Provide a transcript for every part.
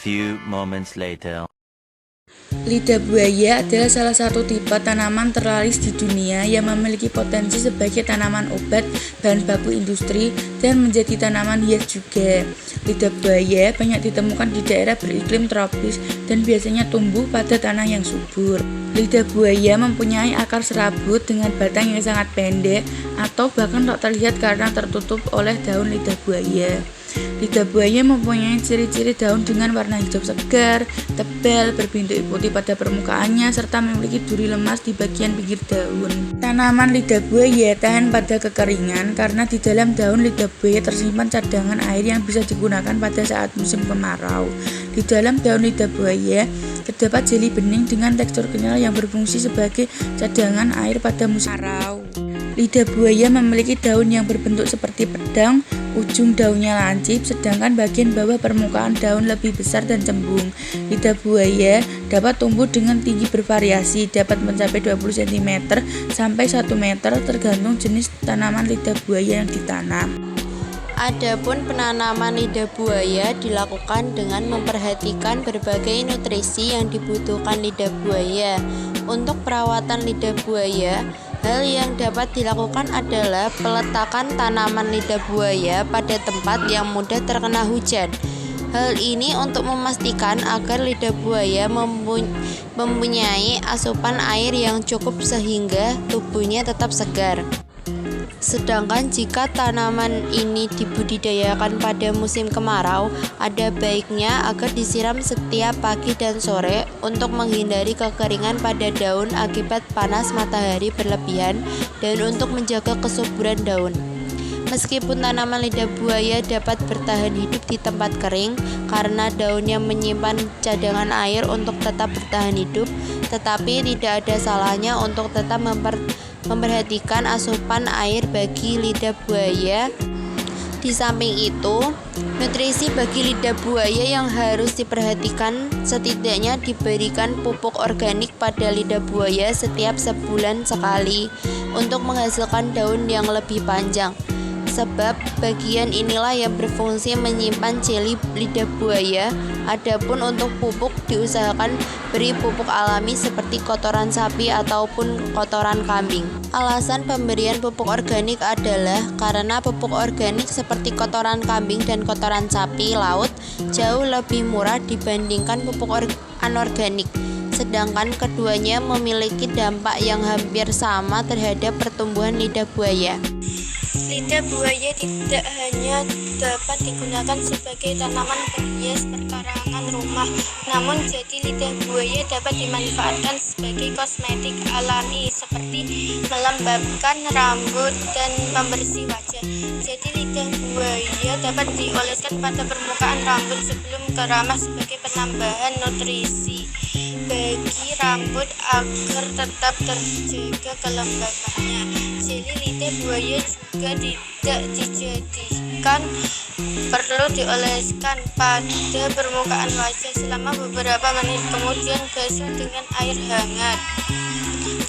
few moments later. Lidah buaya adalah salah satu tipe tanaman terlaris di dunia yang memiliki potensi sebagai tanaman obat, bahan baku industri, dan menjadi tanaman hias juga. Lidah buaya banyak ditemukan di daerah beriklim tropis dan biasanya tumbuh pada tanah yang subur. Lidah buaya mempunyai akar serabut dengan batang yang sangat pendek atau bahkan tak terlihat karena tertutup oleh daun lidah buaya. Lidah buaya mempunyai ciri-ciri daun dengan warna hijau segar, tebal, berbintik putih pada permukaannya, serta memiliki duri lemas di bagian pinggir daun. Tanaman lidah buaya tahan pada kekeringan karena di dalam daun lidah buaya tersimpan cadangan air yang bisa digunakan pada saat musim kemarau. Di dalam daun lidah buaya terdapat jeli bening dengan tekstur kenyal yang berfungsi sebagai cadangan air pada musim kemarau. Lidah buaya memiliki daun yang berbentuk seperti pedang, ujung daunnya lancip, sedangkan bagian bawah permukaan daun lebih besar dan cembung. Lidah buaya dapat tumbuh dengan tinggi bervariasi, dapat mencapai 20 cm sampai 1 meter tergantung jenis tanaman lidah buaya yang ditanam. Adapun penanaman lidah buaya dilakukan dengan memperhatikan berbagai nutrisi yang dibutuhkan lidah buaya. Untuk perawatan lidah buaya, hal yang dapat dilakukan adalah peletakan tanaman lidah buaya pada tempat yang mudah terkena hujan. Hal ini untuk memastikan agar lidah buaya mempunyai asupan air yang cukup sehingga tubuhnya tetap segar. Sedangkan jika tanaman ini dibudidayakan pada musim kemarau, ada baiknya agar disiram setiap pagi dan sore untuk menghindari kekeringan pada daun akibat panas matahari berlebihan dan untuk menjaga kesuburan daun. Meskipun tanaman lidah buaya dapat bertahan hidup di tempat kering karena daunnya menyimpan cadangan air untuk tetap bertahan hidup, tetapi tidak ada salahnya untuk tetap memperhatikan asupan air bagi lidah buaya. Di samping itu, nutrisi bagi lidah buaya yang harus diperhatikan setidaknya diberikan pupuk organik pada lidah buaya setiap sebulan sekali untuk menghasilkan daun yang lebih panjang. Sebab bagian inilah yang berfungsi menyimpan jeli lidah buaya. Adapun untuk pupuk diusahakan beri pupuk alami seperti kotoran sapi ataupun kotoran kambing. Alasan pemberian pupuk organik adalah karena pupuk organik seperti kotoran kambing dan kotoran sapi laut jauh lebih murah dibandingkan pupuk anorganik. Sedangkan keduanya memiliki dampak yang hampir sama terhadap pertumbuhan lidah buaya. Lidah buaya tidak hanya dapat digunakan sebagai tanaman penghias perkarangan rumah, namun jadi lidah buaya dapat dimanfaatkan sebagai kosmetik alami seperti melembabkan rambut dan pembersih wajah. Jadi lidah buaya dapat dioleskan pada permukaan rambut sebelum keramah sebagai penambahan nutrisi bagi rambut agar tetap terjaga kelembabannya. Jeli lidah buaya juga tidak dijadikan perlu dioleskan pada permukaan wajah selama beberapa menit, kemudian basuh dengan air hangat.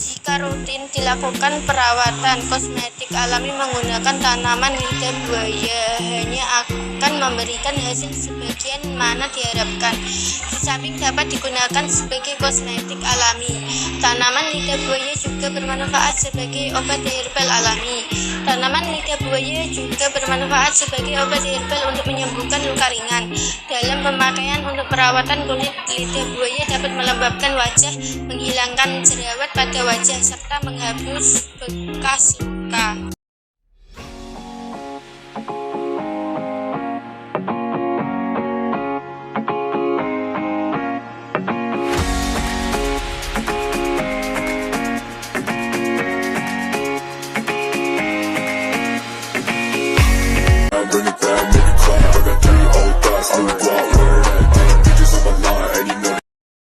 Jika rutin dilakukan perawatan kosmetik alami menggunakan tanaman lidah buaya hanya akan memberikan hasil sebagian mana diharapkan. Di samping dapat digunakan sebagai kosmetik alami, tanaman lidah buaya juga bermanfaat sebagai obat herbal alami. Tanaman lidah buaya juga bermanfaat sebagai obat herbal untuk menyembuhkan luka ringan. Dalam pemakaian untuk perawatan kulit, lidah buaya dapat melembabkan wajah, menghilangkan jerawat pada wajah, serta menghapus bekas luka.